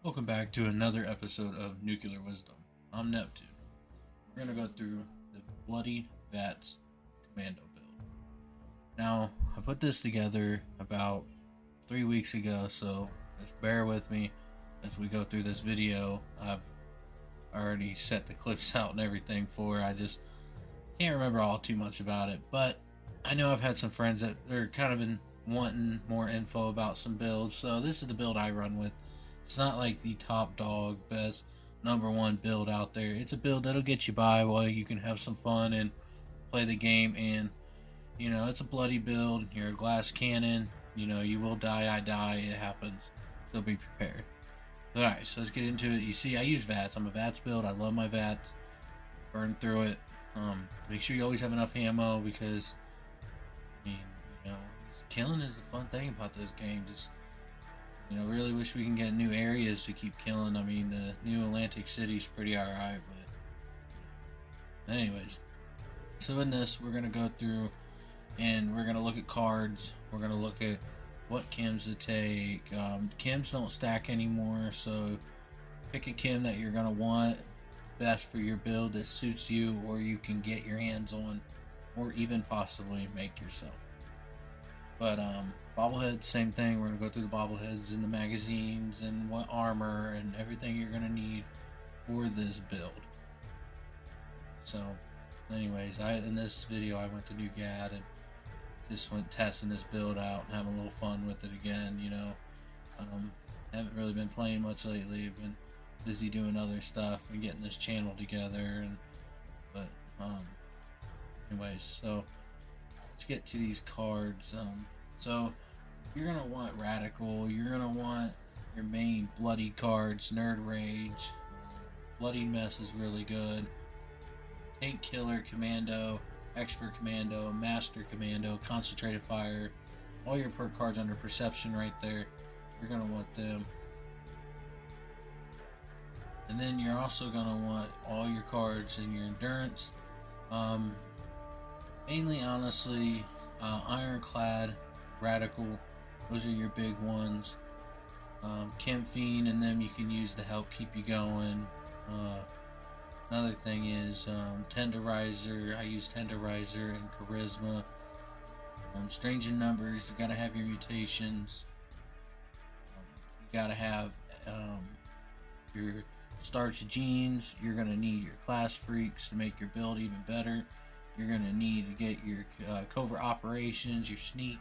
Welcome back to another episode of Nuclear Wisdom. I'm Neptune. We're going to go through the Bloody Vats Commando build. Now, I put this together about 3 weeks ago, so just bear with me as we go through this video. I've already set the clips out and everything for it. I just can't remember all too much about it, but I know I've had some friends that are kind of been wanting more info about some builds, so this is the build I run with. It's not like the top dog, best, number one build out there. It's a build that'll get you by while you can have some fun and play the game. And, you know, it's a bloody build. You're a glass cannon. You know, you will die. I die. It happens. So be prepared. Alright, so let's get into it. You see, I use VATS. I'm a VATS build. I love my VATS. Burn through it. Make sure you always have enough ammo because, I mean, you know, killing is the fun thing about this game. Just, you know, really wish we can get new areas to keep killing. I mean, the new Atlantic City's pretty alright, but anyways. So in this, we're going to go through and we're going to look at cards. We're going to look at what chems to take. Chems don't stack anymore, so pick a chem that you're going to want best for your build that suits you, or you can get your hands on, or even possibly make yourself. But bobbleheads, same thing. We're gonna go through the bobbleheads and the magazines and what armor and everything you're gonna need for this build. So, anyways, in this video I went to New Gad and just went testing this build out and having a little fun with it again. You know, haven't really been playing much lately. I've been busy doing other stuff and getting this channel together. But anyways, so let's get to these cards. So you're gonna want Radical. You're gonna want your main bloody cards. Nerd Rage, Bloody Mess is really good. Tank Killer, Commando, Expert Commando, Master Commando, Concentrated Fire. All your perk cards under Perception right there. You're gonna want them. And then you're also gonna want all your cards in your Endurance. Mainly, honestly, Ironclad, Radical, those are your big ones. Chem Fiend and them you can use to help keep you going. Another thing is Tenderizer. I use Tenderizer and Charisma. Strange in Numbers, you gotta have your mutations. You gotta have your starch genes. You're gonna need your class freaks to make your build even better. You're gonna need to get your covert operations, your sneak,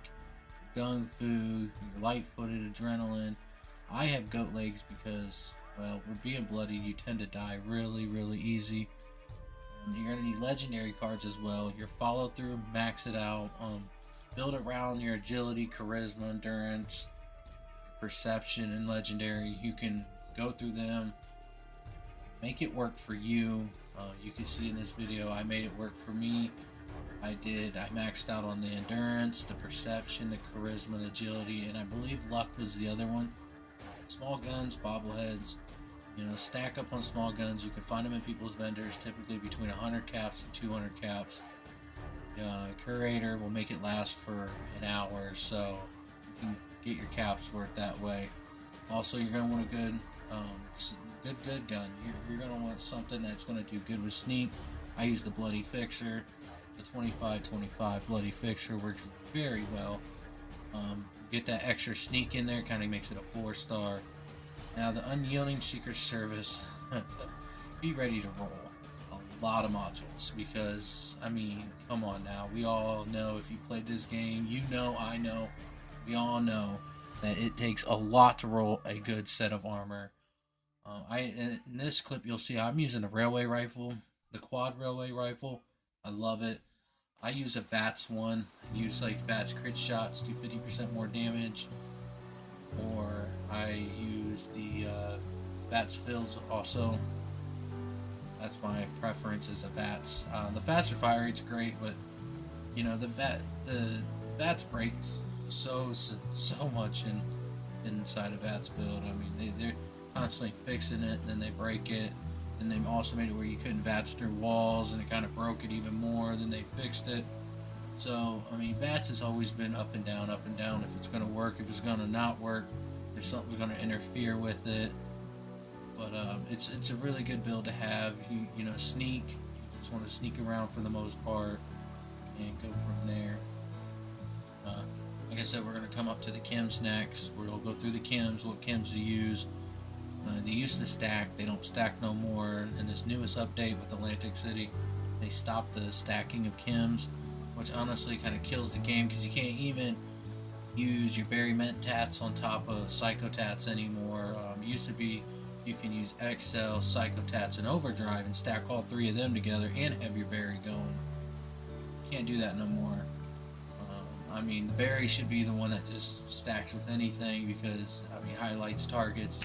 your gung fu, your light-footed adrenaline. I have goat legs because, well, we're being bloody. You tend to die really, really easy. You're gonna need legendary cards as well. Your follow through, max it out. Build around your agility, charisma, endurance, perception, and legendary. You can go through them. Make it work for you. You can see in this video I made it work for me. I maxed out on the endurance, the perception, the charisma, the agility, and I believe luck was the other one. Small guns, bobbleheads, you know, stack up on small guns. You can find them in people's vendors, typically between 100 caps and 200 caps. Curator will make it last for an hour, so you can get your caps worth that way. Also, you're going to want a good gun. You're going to want something that's going to do good with sneak. I use the Bloody Fixer. The 25-25 Bloody Fixer works very well. Get that extra sneak in there, kind of makes it a 4-star. Now the Unyielding Secret Service, be ready to roll a lot of modules because, I mean, come on now. We all know, if you played this game, you know, I know, we all know that it takes a lot to roll a good set of armor. In this clip you'll see I'm using a railway rifle, the quad railway rifle. I love it. I use a VATS one. I use like VATS crit shots, do 50% more damage. Or I use the VATS fills also. That's my preference, is a VATS. The faster fire rate's great, but you know, the VATS breaks so much inside a VATS build. I mean, they're constantly fixing it, and then they break it, and they also made it where you couldn't VATS through walls, and it kind of broke it even more. Then they fixed it. So I mean, VATS has always been up and down, if it's going to work, if it's going to not work, if something's going to interfere with it. But it's a really good build to have. You know, sneak. You just want to sneak around for the most part and go from there. Uh, like I said, we're gonna come up to the chems next. We'll go through the chems, what chems to use. They used to stack. They don't stack no more. In this newest update with Atlantic City, they stopped the stacking of chems, which honestly kind of kills the game because you can't even use your berry mentats on top of psychotats anymore. Used to be you can use XL, psychotats, and overdrive and stack all three of them together and have your berry going. Can't do that no more. I mean, the berry should be the one that just stacks with anything because, I mean, highlights targets.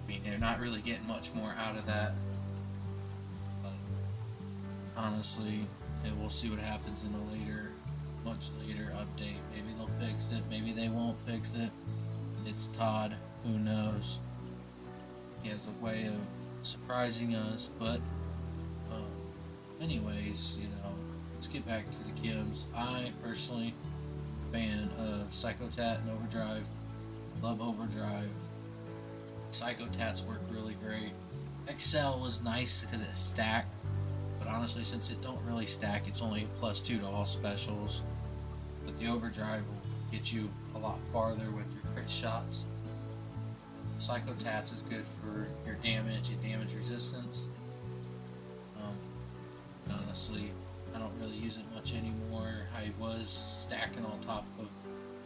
I mean, they're not really getting much more out of that. But honestly, we'll see what happens in a much later update. Maybe they'll fix it. Maybe they won't fix it. It's Todd. Who knows? He has a way of surprising us. But, anyways, you know, let's get back to the chems. I personally am a fan of Psychotat and Overdrive. Love Overdrive. Psychotats work really great. XL was nice because it stacked, but honestly, since it don't really stack, it's only a +2 to all specials. But the Overdrive will get you a lot farther with your crit shots. Psychotats is good for your damage and damage resistance. Honestly, I don't really use it much anymore. I was stacking on top of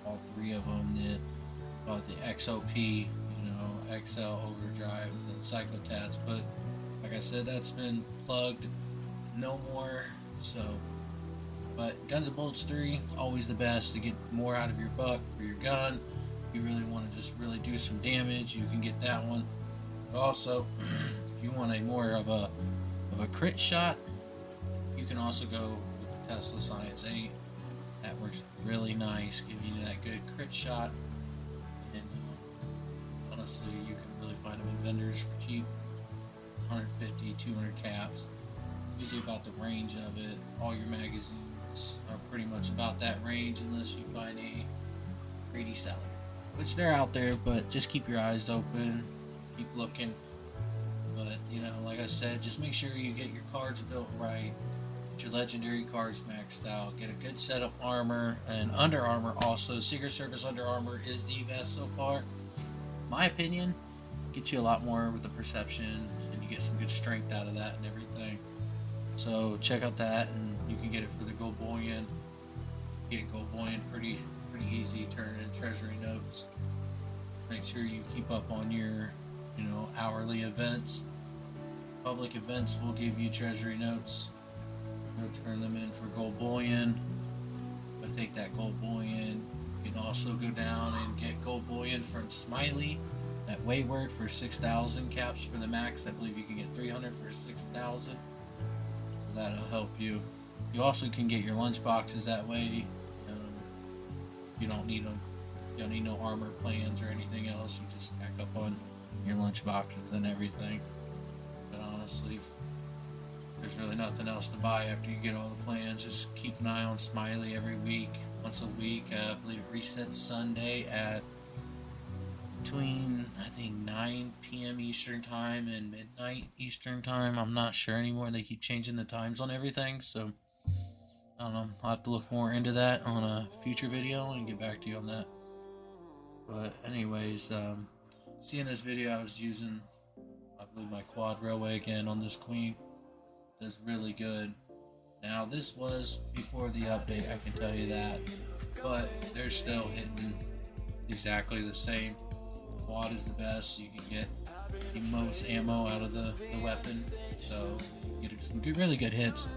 all three of them. The XOP, XL, Overdrive, and Psychotats, but like I said, that's been plugged, no more. So, but Guns and Bolts 3, always the best to get more out of your buck for your gun. If you really want to just really do some damage, you can get that one. But also, if you want a more of a crit shot, you can also go with the Tesla Science 8. That works really nice, giving you that good crit shot. And honestly, you can really find them in vendors for cheap. 150, 200 caps. Usually about the range of it. All your magazines are pretty much about that range unless you find a greedy seller. Which they're out there, but just keep your eyes open. Keep looking. But, like I said, just make sure you get your cards built right. Get your legendary cards maxed out. Get a good set of armor and Under Armor also. Secret Service Under Armor is the best so far. My opinion, gets you a lot more with the perception, and you get some good strength out of that and everything. So check out that, and you can get it for the gold bullion. Get gold bullion pretty easy. Turn it in treasury notes. Make sure you keep up on your hourly events. Public events will give you treasury notes. You'll turn them in for gold bullion. But take that gold bullion. You can also go down and get gold bullion from Smiley at Wayward for 6,000 caps for the max. I believe you can get 300 for 6,000. So that'll help you. You also can get your lunch boxes that way. You don't need them. You don't need no armor plans or anything else. You just stack up on your lunch boxes and everything. But honestly, there's really nothing else to buy after you get all the plans. Just keep an eye on Smiley every week. Once a week. I believe it resets Sunday at between, I think, 9 p.m. Eastern Time and midnight Eastern Time. I'm not sure anymore. They keep changing the times on everything, so I don't know. I'll have to look more into that on a future video and get back to you on that. But anyways, seeing this video, I was using, I believe, my quad railway again on this queen. Does really good. Now, this was before the update, I can tell you that, but they're still hitting exactly the same. Quad is the best. You can get the most ammo out of the weapon, so you get some really good hits.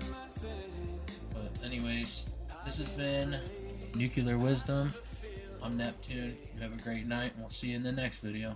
But anyways, this has been Nuclear Wisdom. I'm Neptune. You have a great night, and we'll see you in the next video.